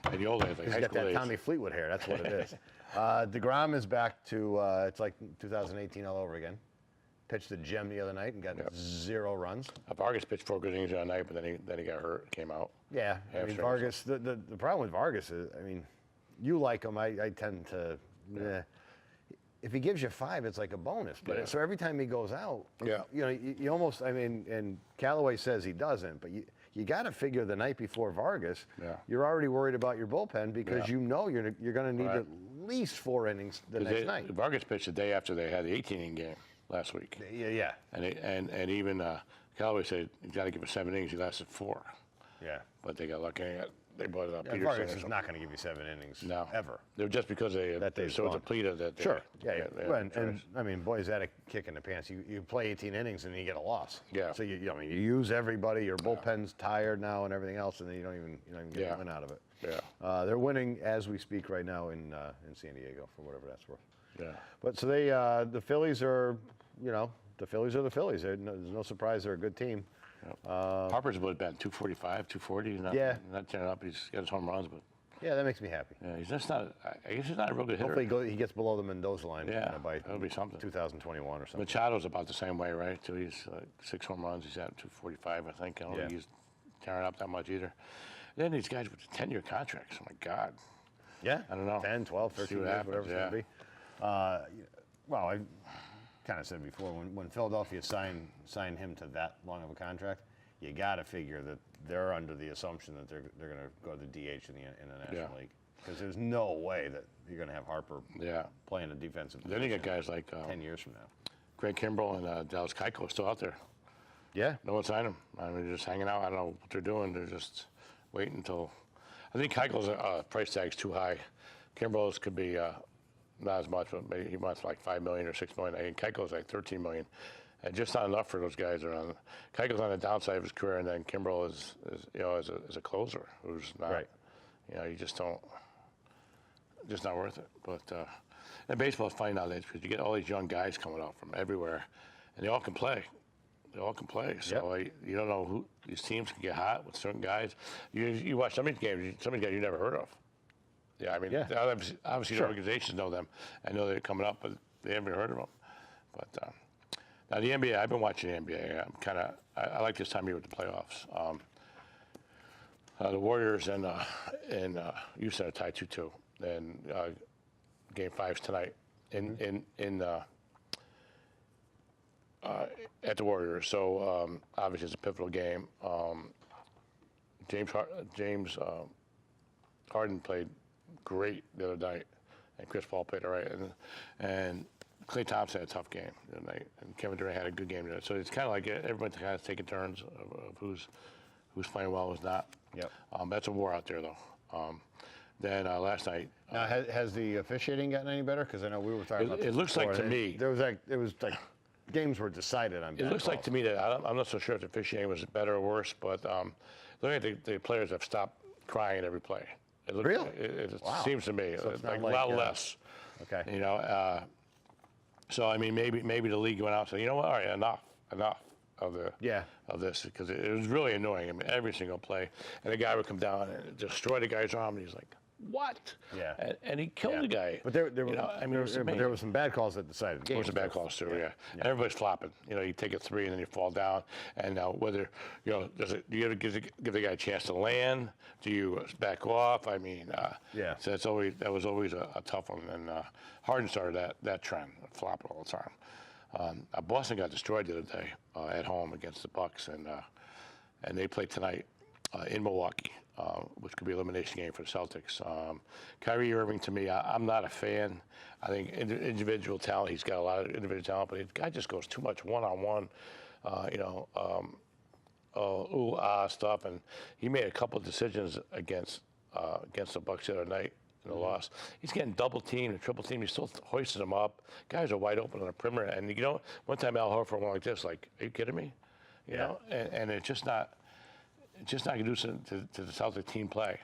And the old days, like He's high got school that days. Tommy Fleetwood hair. That's what it is. DeGrom is back to it's like 2018 all over again. Pitched a gem the other night and got 0 runs. Vargas pitched 4 good innings the other night, but then he got hurt, came out. Yeah, I mean Vargas. The problem with Vargas is, I mean, you like him. I tend to. If he gives you 5, it's like a bonus. But so every time he goes out, you almost. I mean, and Callaway says he doesn't, but you got to figure the night before Vargas, you're already worried about your bullpen because you're going to need at least 4 innings the next night. Vargas pitched the day after they had the 18-inning game last week. Yeah. And even Callaway said you got to give it 7 innings. He lasted 4. Yeah. But they got lucky. They brought it up. Yeah, Vargas is not going to give you 7 innings. No. Ever. They're just because they're so depleted that they. Sure. And I mean, boy, is that a kick in the pants. You play 18 innings and you get a loss. Yeah. So you use everybody. Your bullpen's tired now and everything else, and then you don't even get a win out of it. Yeah. They're winning as we speak right now in San Diego for whatever that's worth. Yeah. But so the Phillies are the Phillies are the Phillies. There's no surprise they're a good team. Harper's about 245, 240. Not tearing up. He's got his home runs, but. Yeah, that makes me happy. Yeah, he's just not. I guess he's not a real good hitter. Hopefully he gets below the Mendoza line. By that'll be something. 2021 or something. Machado's about the same way, right? So he's 6 home runs. He's at 245, I think. I don't think he's tearing up that much either. Then these guys with the 10-year contracts. Oh my God. Yeah. I don't know. 10, 12, 13 years, happens, whatever it's going to be. Well, I kind of said before, when Philadelphia signed him to that long of a contract, you got to figure that they're under the assumption that they're going to go to the DH in the National League. Because there's no way that you're going to have Harper playing a defensive position. Then you got guys like 10 years from now. Greg Kimbrell and Dallas Keuchel are still out there. Yeah. No one signed them. I mean, they're just hanging out. I don't know what they're doing. They're just waiting until. I think Keuchel's price tag's too high. Kimbrell's could be not as much, but maybe he wants like $5 million or $6 million. I think Keuchel's like $13 million. And just not enough for those guys around. Keuchel's on the downside of his career, and then Kimbrell is as a closer who's not. You just don't. Just not worth it. But and baseball's funny nowadays because you get all these young guys coming out from everywhere, and they all can play. They all can play. So you don't know who these teams can get hot with certain guys. You watch some of these games, some of these guys you never heard of. Yeah, I mean, obviously the organizations know them. I know they're coming up, but they haven't heard of them. But now the NBA, I've been watching the NBA. I like this time of year with the playoffs. The Warriors and Houston are tied 2-2, and Game 5's tonight at the Warriors. So obviously it's a pivotal game. James Harden played great the other night, and Chris Paul played all right, and Klay Thompson had a tough game the other night, and Kevin Durant had a good game today. So it's kind of like everyone's kind of taking turns of who's playing well, who's not. Yep. That's a war out there, though. Then last night. Now, has the officiating gotten any better? Because I know we were talking about. It looks like to me. It was like games were decided on. It looks like to me that I'm not so sure if the officiating was better or worse, but looking at the players have stopped crying at every play. Really? It seems to me so it's like a not lot less. Okay. You know, so I mean, maybe the league went out and said, you know what, all right, enough of this, because it was really annoying. I mean, every single play, and the guy would come down and destroy the guy's arm, and he's like, what? Yeah. And he killed the guy. But there were some bad calls that decided the game. There were some bad calls too, yeah. And everybody's flopping. You know, you take a three and then you fall down. And now whether, do you ever give the guy a chance to land? Do you back off? I mean, so that was always a tough one. And Harden started that trend, flopping all the time. Boston got destroyed the other day at home against the Bucks, and they play tonight in Milwaukee. Which could be an elimination game for the Celtics. Kyrie Irving, to me, I'm not a fan. I think individual talent, he's got a lot of individual talent, but the guy just goes too much one-on-one, stuff. And he made a couple of decisions against the Bucks the other night in the loss. He's getting double teamed and triple teamed. He's still hoisting them up. Guys are wide open on the perimeter. And, one time Al Horford went like this, like, are you kidding me? You know, and it's just not conducive to the Celtic team play.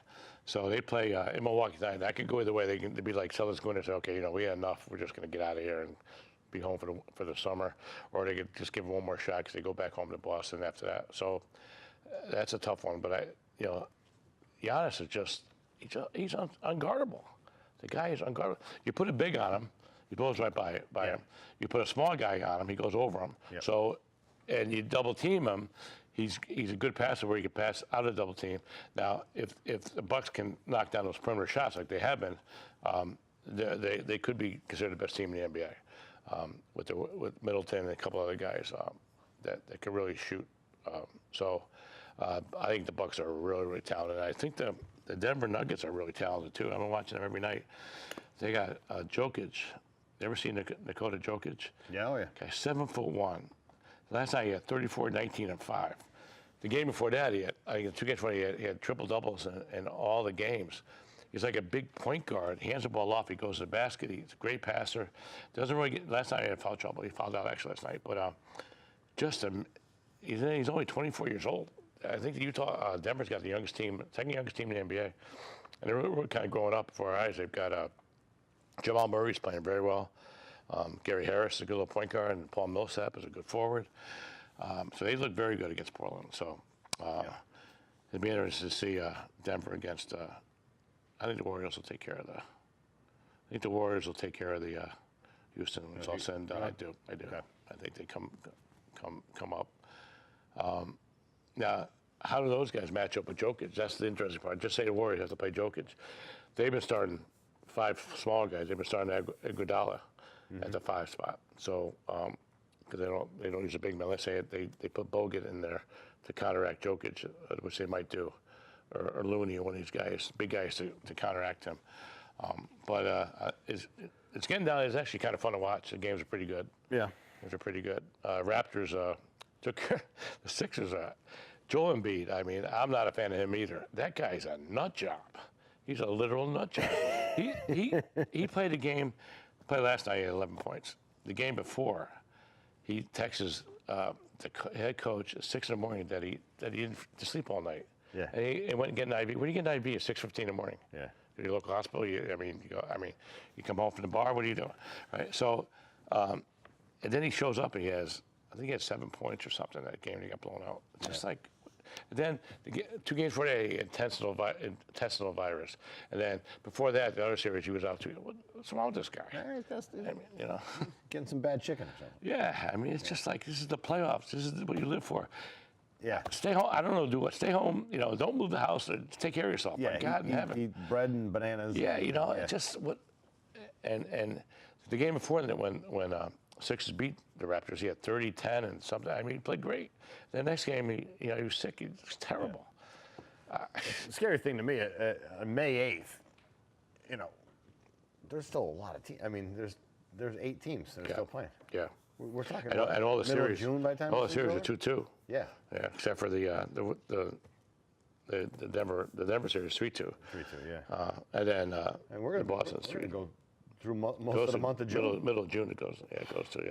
So they play in Milwaukee tonight. That could go either way. They'd be like Celtics going to say, okay, we had enough. We're just going to get out of here and be home for the summer. Or they could just give them one more shot because they go back home to Boston after that. So that's a tough one. But Giannis is he's unguardable. The guy is unguardable. You put a big on him, he goes right by him. You put a small guy on him, he goes over him. Yep. So, and you double team him. He's a good passer where he can pass out of the double team. Now, if the Bucks can knock down those perimeter shots like they have been, they could be considered the best team in the NBA with Middleton and a couple other guys that could really shoot. I think the Bucks are really, really talented. I think the Denver Nuggets are really talented too. I've been watching them every night. They got Jokic. You ever seen Nikola Jokic? Yeah, oh yeah. Okay, 7'1". Last night he had 34, 19, and 5. The game before that, he had 2 games before he had triple doubles in all the games. He's like a big point guard. He hands the ball off. He goes to the basket. He's a great passer. Doesn't really get. Last night he had foul trouble. He fouled out actually last night. But he's only 24 years old. I think Denver's got the second youngest team in the NBA, and we're kind of growing up before our eyes. They've got Jamal Murray's playing very well. Gary Harris is a good little point guard, and Paul Millsap is a good forward. So they look very good against Portland. So it'd be interesting to see Denver against. I think the Warriors will take care of the Houston when it's all said and done. I do. Okay. I think they come up. Now, how do those guys match up with Jokic? That's the interesting part. Just say the Warriors have to play Jokic. They've been starting 5 small guys. They've been starting Iguodala at the 5 spot. So, because they don't use a big man. Let's say they put Bogut in there to counteract Jokic, which they might do, or Looney, or one of these guys, big guys to counteract him. It's getting down. It's actually kind of fun to watch. The games are pretty good. Yeah, games are pretty good. Raptors took the Sixers. Joel Embiid. I mean, I'm not a fan of him either. That guy's a nut job. He's a literal nut job. He played a game. Played last night. He had 11 points. The game before, he texts the head coach at 6 in the morning that he didn't sleep all night. Yeah. And he went and get an IV. Where do you get an IV at 6:15 in the morning? Yeah. To your local hospital. You come home from the bar. What are you doing? Right. So, and then he shows up and he has think he had 7 points or something that game. He got blown out. It's just like, then 2 games before that, he had intestinal virus, and then before that, the other series he was out to. What's wrong with this guy? I mean, you know, Getting some bad chicken or something. yeah. I mean, it's just like this is the playoffs. This is what you live for. Yeah. Stay home. I don't know. Do what? Stay home. You know, don't move the house. Or take care of yourself. Yeah. My God in heaven. Eat bread and bananas. Yeah, you know, it's just what, and the game before that when Sixers beat the Raptors, he had 30, 10, and something. I mean, he played great. The next game, he was sick. He was terrible. The scary thing to me, on May 8th, you know, there's still a lot of teams. I mean, there's 8 teams that are still playing. Yeah. We're talking And about all the middle series. of June by the time all the this series are is over? 2-2. Yeah. Yeah, except for the Denver series 3-2. 3-2, yeah. And then And we're the going Boston's to 3. go through most Goes of the to month of June. Middle of June it goes. Yeah, it goes to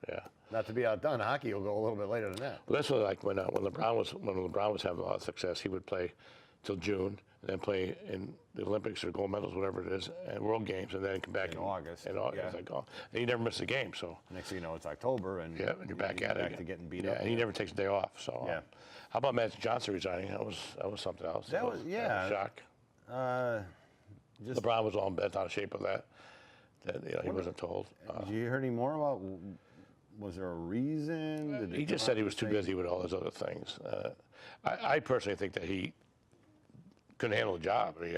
yeah. Not to be outdone, hockey will go a little bit later than that. Well, that's what when LeBron was having a lot of success, he would play till June and then play in the Olympics or gold medals, whatever it is, and World Games, and then come back In August, In August, yeah. like, and he never missed a game. So Next thing you know, it's October, and yeah, and you're back at it. back again. to getting beat yeah, up. and he never takes a day off. So Yeah. How about Magic Johnson resigning? That was something else. That was a shock. Just LeBron was all bent out of shape of that. That he wasn't told. Did you hear any more about? Was there a reason? Did they He just come said out he and was too say- busy with all his other things. I personally think that he couldn't handle the job. I mean,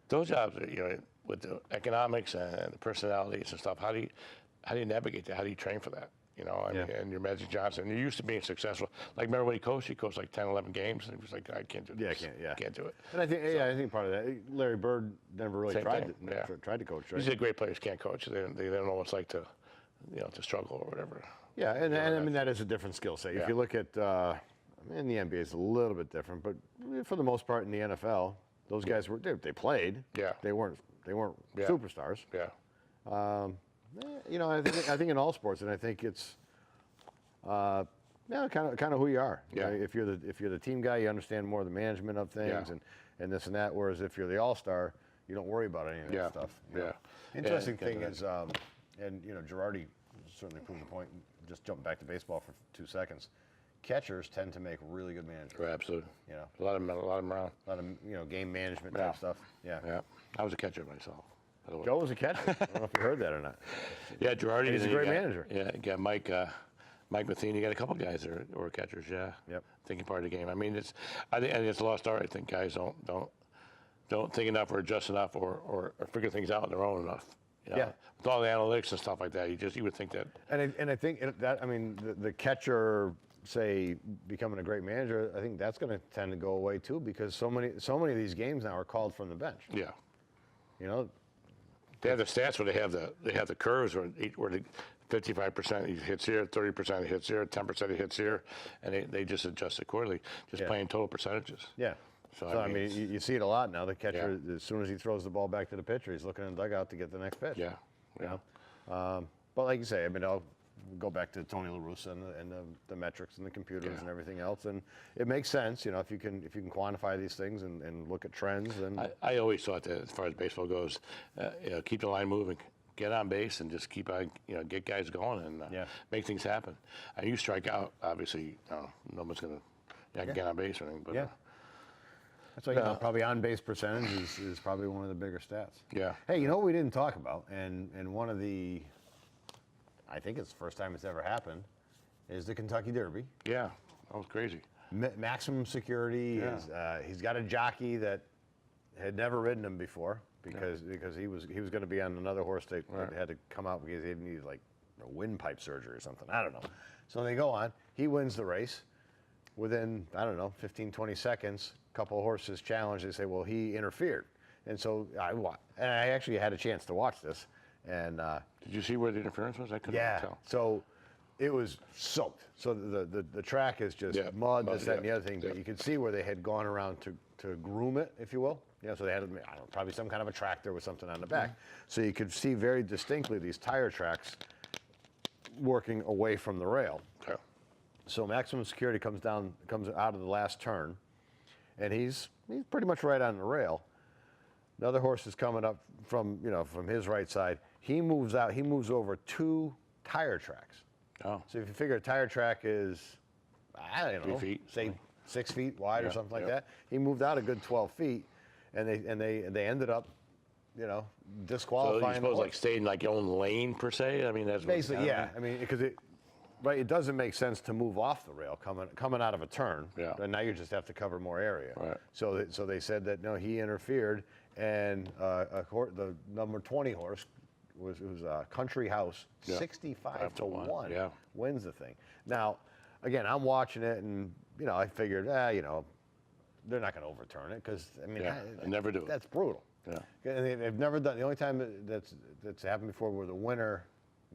those jobs, with the economics and the personalities and stuff. How do you navigate that? How do you train for that? I mean, and you're Magic Johnson. You're used to being successful. Like, remember when he coached? He coached like 10, 11 games, and he was like, I can't do this. Can't do it. And I think part of that, Larry Bird never really Same tried thing, to coach, right? These are great players can't coach. They don't know what it's like to, to struggle or whatever. Yeah, and I mean that is a different skill set. Yeah. If you look at, I mean, the NBA is a little bit different, but for the most part in the NFL, those guys they played. Yeah. They weren't superstars. Yeah. I think in all sports, and I think it's, kind of who you are. Yeah. If you're the team guy, you understand more of the management of things and this and that. Whereas if you're the all-star, you don't worry about any of that stuff. Yeah. Interesting thing is, and Girardi certainly proved the point. Just jumping back to baseball for 2 seconds, catchers tend to make really good managers. Right, absolutely. A lot of them around. A lot of game management type stuff. Yeah. Yeah. I was a catcher myself. By the way. Joe was a catcher. I don't know if you heard that or not. Yeah, Girardi. And he's a great manager. Yeah, you got Mike Matheny. You got a couple guys that are catchers. Yeah. Yep. Thinking part of the game. I mean, I think it's a lost art. I think guys don't think enough or adjust enough or figure things out on their own enough. Yeah. With all the analytics and stuff like that, you would think that. And I think the catcher, say, becoming a great manager, I think that's going to tend to go away too, because so many of these games now are called from the bench. Yeah. They have the stats where they have the curves where the 55% he hits here, 30% he hits here, 10% he hits here, and they just adjust accordingly, just playing total percentages. Yeah. So I mean, you see it a lot now. The catcher, as soon as he throws the ball back to the pitcher, he's looking in the dugout to get the next pitch. Yeah. But like you say, I mean, I'll go back to Tony La Russa and the metrics and the computers and everything else, and it makes sense. If you can quantify these things and look at trends. And I always thought that as far as baseball goes, keep the line moving, get on base, and just keep get guys going and make things happen. And you strike out, obviously, nobody's gonna get on base or anything. But that's why probably on base percentage is probably one of the bigger stats. Yeah. Hey, what we didn't talk about, and one of the, I think it's the first time it's ever happened, is the Kentucky Derby. Yeah, that was crazy. Maximum security. He's got a jockey that had never ridden him before because he was going to be on another horse that had to come out because he needed like a windpipe surgery or something. I don't know. So they go on. He wins the race. Within, 15, 20 seconds, a couple of horses challenge. They say, well, he interfered. And so I actually had a chance to watch this. And did you see where the interference was? I couldn't tell. So it was soaked. So the track is just mud, this, that, and the other thing. But you could see where they had gone around to groom it, if you will. So they had, probably some kind of a tractor with something on the back. So you could see very distinctly these tire tracks working away from the rail. Okay. So maximum security comes out of the last turn, and he's pretty much right on the rail. Another horse is coming up from his right side. He moves out. He moves over 2 tire tracks. Oh. So if you figure a tire track is, I don't know, 3 feet, say something. 6 feet wide or Yeah, something like yeah. that, he moved out a good 12 feet, and they ended up, you know, So disqualifying. you're the supposed to horse. like stay in like your own lane per se. I mean, that's what Basically, yeah. I mean, because it doesn't make sense to move off the rail coming out of a turn. Yeah. And now you just have to cover more area. Right. So they said that no, he interfered, and the number 20 horse was Country House, Yeah. 65 to 1. Yeah. Wins the thing. Now, again, I'm watching it, and you know, I figured, you know, they're not going to overturn it because I mean, Yeah, they never do it. That's brutal. Yeah. And they've never done. The only time that's happened before where the winner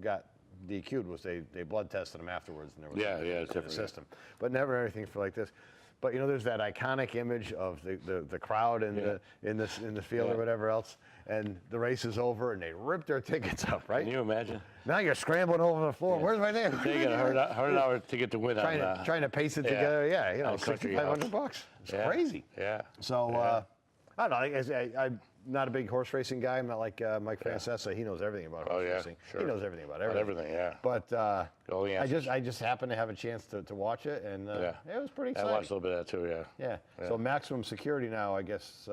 got DQ'd was they blood tested him afterwards, and there was It's a different. system, but never anything for like this. But you know, there's that iconic image of the crowd in the field Yeah. or whatever else, and the race is over, and they rip their tickets up, right? Can you imagine? Now you're scrambling over the floor. Yeah. Where's my name? Taking a $100 ticket to win on. Trying to pace it together. Yeah, you know, on Country $6,500. It's Yeah. crazy. Yeah. So Yeah. I don't know. I'm not a big horse racing guy. I'm not like Mike Francesa. He knows everything about horse Oh, yeah, racing. sure. He knows everything about About everything. everything, yeah. But All the answers. I just happened to have a chance to watch it, and Yeah. it was pretty I exciting. watched a little bit of that too. Yeah. Yeah. Yeah. So maximum security now, I guess.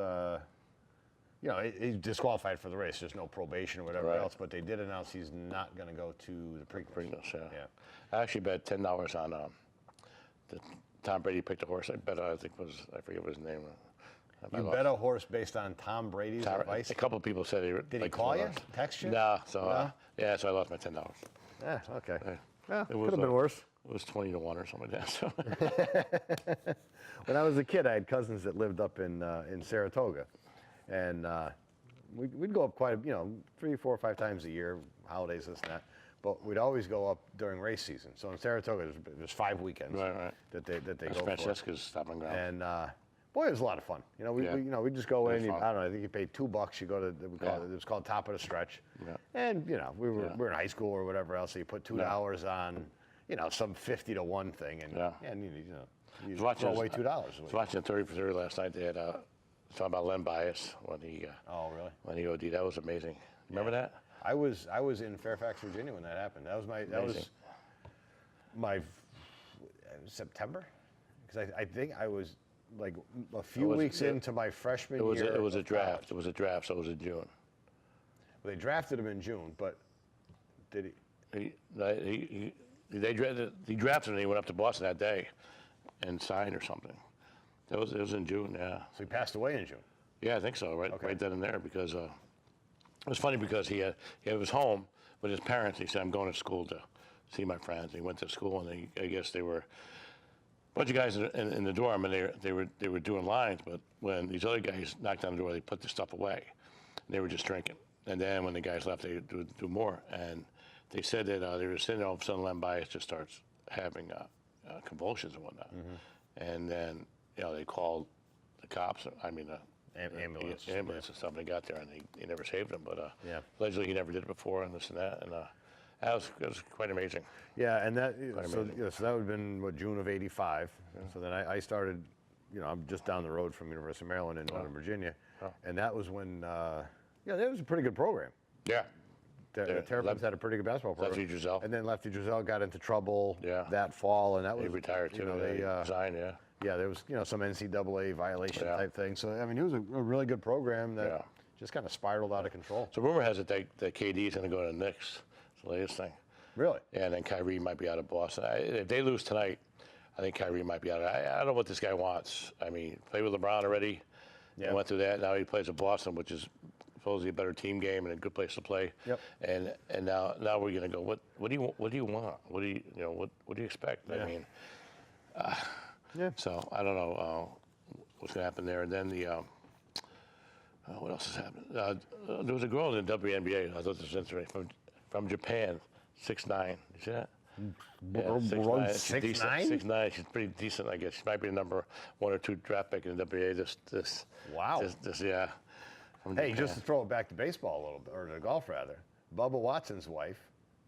You know, he's disqualified for the race. There's no probation or whatever Right. else. But they did announce he's not going to go to the Preakness. Preakness, yeah. Yeah. I actually bet $10 on the Tom Brady picked a horse. I bet I forget what his name was. I You lost. bet a horse based on Tom Brady's advice? A couple of people said Did he call you? Text you? No, so No? yeah, so I lost my $10. Yeah, okay. Yeah. Well, It could was, have been worse. It was 20 to 1 or something like that. So When I was a kid, I had cousins that lived up in Saratoga, and we'd go up quite, 3, 4, 5 times a year, holidays, this and that. But we'd always go up during race season. So in Saratoga, there's 5 weekends Right. that they That's go for. Francesca's stopping ground. And boy, it was a lot of fun. You know, Yeah. we just go It in. was fun. I don't know. I think you paid $2. You go to it was called Top of the Stretch. Yeah. And we were Yeah. we were in high school or whatever else. So you put $2 on some 50 to 1 thing, and Yeah. you was watching throw away this- $2. I was watching 30 for 30 last night. They had talking about Len Bias when he Oh, really? when he OD'd. That was amazing. Remember that? I was in Fairfax, Virginia when that happened. That was Amazing. my September, because I think I was like a few was- weeks it- into my freshman It was year. it was a of draft. college. It was a draft, so it was in June. Well, they drafted him in June, but did he? He drafted him and he went up to Boston that day and signed or something. It was in June, yeah. So he passed away in June. Yeah, I think so, right, Okay. right then and there, because it was funny because he was home with his parents. He said, "I'm going to school to see my friends." He went to school, and I guess they were a bunch of guys in the dorm, and they were doing lines. But when these other guys knocked on the door, they put the stuff away. And they were just drinking. And then when the guys left, they would do more. And they said that they were sitting there, all of a sudden, Len Bias just starts having convulsions and whatnot. And then they called the cops. I mean, Ambulance. ambulance and stuff. They got there and they never saved him, but Yeah. allegedly he never did it before and this and that, and that was quite amazing. Yeah, and that amazing. so that would have been June of '85. So then I started, I'm just down the road from University of Maryland in Northern Virginia, and that was when that was a pretty good program. Yeah, The Terrapins had a pretty good basketball program. Lefty Driesell. And then Lefty Driesell got into trouble Yeah. that fall, and that was he retired too. They He resigned, yeah. yeah, there was some NCAA violation Yeah. type thing. So I mean, it was a really good program that Yeah. just kind of spiraled out of control. So rumor has it that KD is going to go to the Knicks. It's the latest thing. Really? Yeah, and then Kyrie might be out of Boston. If they lose tonight, I think Kyrie might be out. I don't know what this guy wants. I mean, played with LeBron already. Yeah. And went through that. Now he plays at Boston, which is supposedly a better team game and a good place to play. Yep. And now we're gonna go. What do you want? What do you expect? Yeah. I mean, Yeah. so I don't know what's gonna happen there. And then what else has happened? There was a girl in the WNBA. I thought this was interesting from Japan, 6'9". You see that? Yeah, 6'9". She's decent. 6'9"? 6'9". She's pretty decent, I guess. She might be the number 1 or 2 draft pick in the WNBA. Wow. Yeah. From Hey, Japan. just to throw it back to baseball a little bit, or to golf rather, Bubba Watson's wife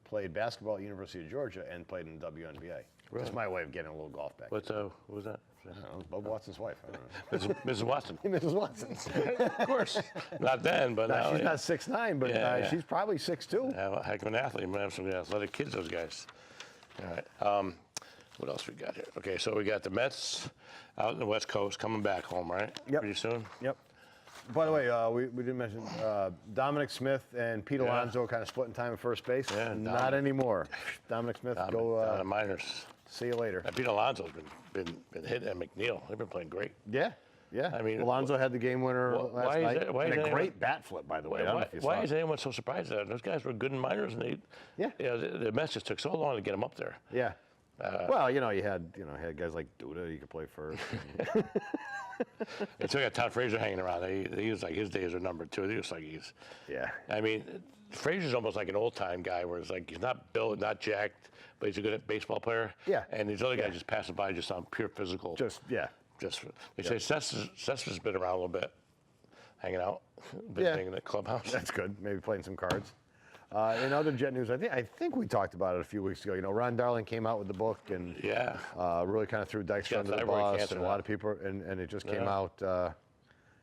played basketball at University of Georgia and played in the WNBA. Really? That's my way of getting a little golf back. What was that? I don't know, Bubba Watson's wife. I don't know. Mrs. Watson. Mrs. Watson. Of course. Not then, but now. She's yeah. not 6'9", but Yeah, yeah. she's probably 6'2". Yeah, well, heck of an athlete. You might have some athletic kids, those guys. All right. What else we got here? Okay, so we got the Mets out in the West Coast coming back home, right? Yep. Pretty soon. Yep. By the way, we didn't mention Dominic Smith and Pete Alonso kind of splitting time at first base. Yeah, Not anymore. Dominic Smith, Down go the minors. see you later. And Pete Alonso's been hitting at McNeil. They've been playing great. Yeah. Yeah. I mean, Alonso had the game winner last night. Why and is a anyone- great bat flip, by the way. I don't know if you Why saw is it. anyone so surprised at that? Those guys were good in minors, and the Mets just took so long to get them up there. Yeah. Well, you had guys like Duda you could play first. They still got Todd Frazier hanging around. He was like his days are numbered too. He was like Yeah. I mean, Frazier's almost like an old time guy, where it's like he's not built, not jacked, but he's a good baseball player. Yeah. And these other guys just passing by just on pure physical. They say Cespedes been around a little bit, hanging out, visiting the clubhouse. That's good. Maybe playing some cards. In other Jet news, I think we talked about it a few weeks ago. Ron Darling came out with the book and really kind of threw Dykstra under the bus, and a lot of people, and it just came out.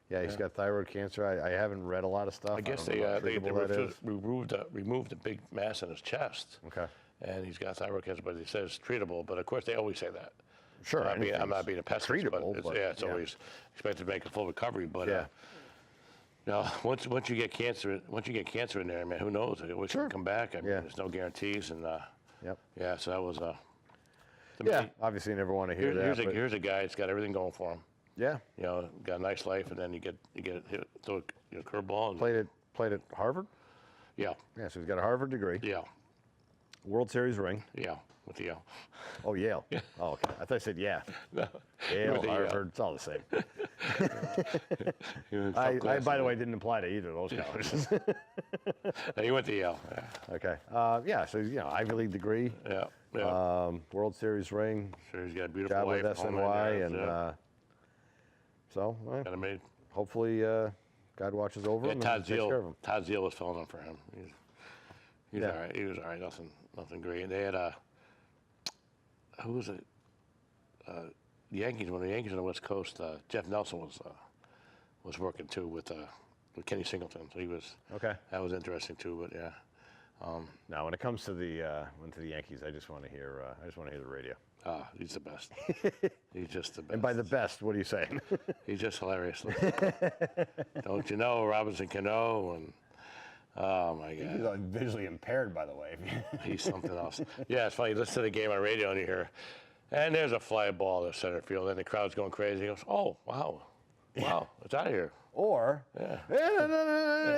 He's got thyroid cancer. I haven't read a lot of stuff. I guess don't know how they treatable that is. removed a big mass in his chest. Okay. And he's got thyroid cancer, but he says it's treatable. But of course, they always say that. Sure. I'm not being a pessimist, treatable, but it's always expected to make a full recovery. But once you get cancer in there, man, who knows? It always can come back. I mean, there's no guarantees, and so that was obviously you never want to hear that. Here's a guy that's got everything going for him. Yeah. Got a nice life, and then you get hit throw a curveball. And Played at Harvard. Yeah. Yeah. So he's got a Harvard degree. Yeah. World Series ring. Yeah. With the Yale. Oh, Yale. Yeah. Oh, okay. I thought I said No. Yale, Harvard, it's all the same. I by the way, didn't apply to either of those colleges. No, you went to Yale. Yeah. Okay. So Ivy League degree. Yeah. Yeah. World Series ring. Sure, he's got a beautiful Job wife. with SNY, and got him made. hopefully God watches over him. Todd and takes care of him. Todd Zeal was filling in for him. He's all right. He was all right. Nothing great. And they had who was it? The Yankees. When the Yankees on the West Coast, Jeff Nelson was working too with Kenny Singleton. So he was Okay. That was interesting too. But yeah. Now, when it comes to the Yankees, I just want to hear the radio. He's the best. He's just the best. And by the best, what are you saying? He's just hilarious. Don't you know Robinson Cano and oh my God. He's visually impaired, by the way. He's something else. Yeah, it's funny. You listen to the game on radio and you hear, and there's a fly ball to center field, and the crowd's going crazy. He goes, "Oh, wow, it's out of here." Or, no,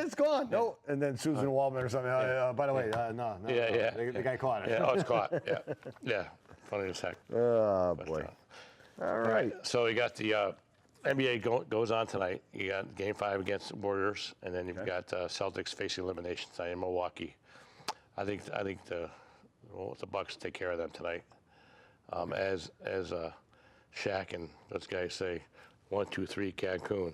it's gone. Yeah. No, and then Susan Waldman or something. By the way, no. Yeah. The guy caught it. Yeah, oh, it's caught. Yeah. Funny as heck. Oh boy. All right. So you got the NBA goes on tonight. You got Game 5 against the Warriors, and then you've got Celtics facing elimination tonight in Milwaukee. I think the Bucks take care of them tonight. As Shaq and those guys say, 1, 2, 3, Cancun.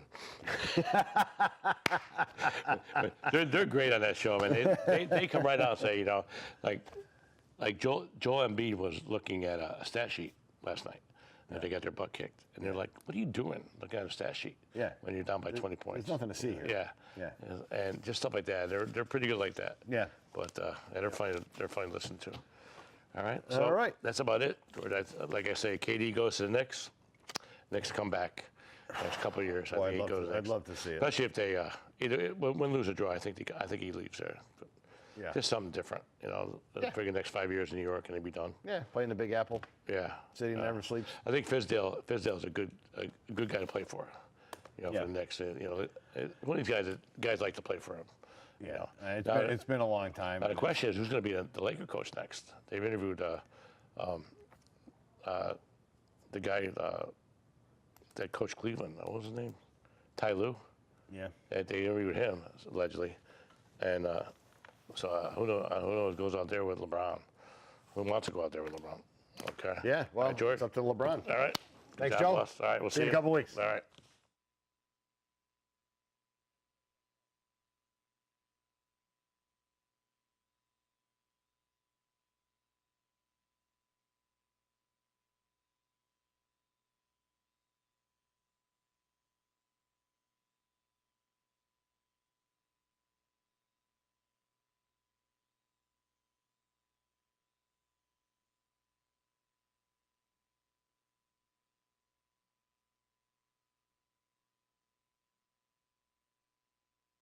they're great on that show, man. They come right out and say, like Joel Embiid was looking at a stat sheet last night. And they got their butt kicked. And they're like, what are you doing looking at a stat sheet when you're down by 20 points? There's nothing to see here. Yeah. And just stuff like that. They're pretty good like that. Yeah. But they're fun to listen to. All right. So that's about it. Like I say, KD goes to the Knicks. Knicks come back next couple of years. Boy, I'd love to see it. Especially if they either win, lose, or draw. I think he leaves there. But just something different. For the next 5 years in New York, and he'll be done. Yeah, playing the Big Apple. Yeah. City never sleeps. I think Fizdale's a good guy to play for. For the Knicks. One of these guys like to play for him. Yeah. It's been a long time. Now the question is, who's going to be the Laker coach next? They've interviewed the guy that coached Cleveland. What was his name? Ty Lue. Yeah. They interviewed him allegedly, and so who knows goes out there with LeBron? Who wants to go out there with LeBron? Okay. Yeah. Well, George. it's up to LeBron. All right. Thanks, God Joe. bless. All right. We'll see you in a couple weeks. All right.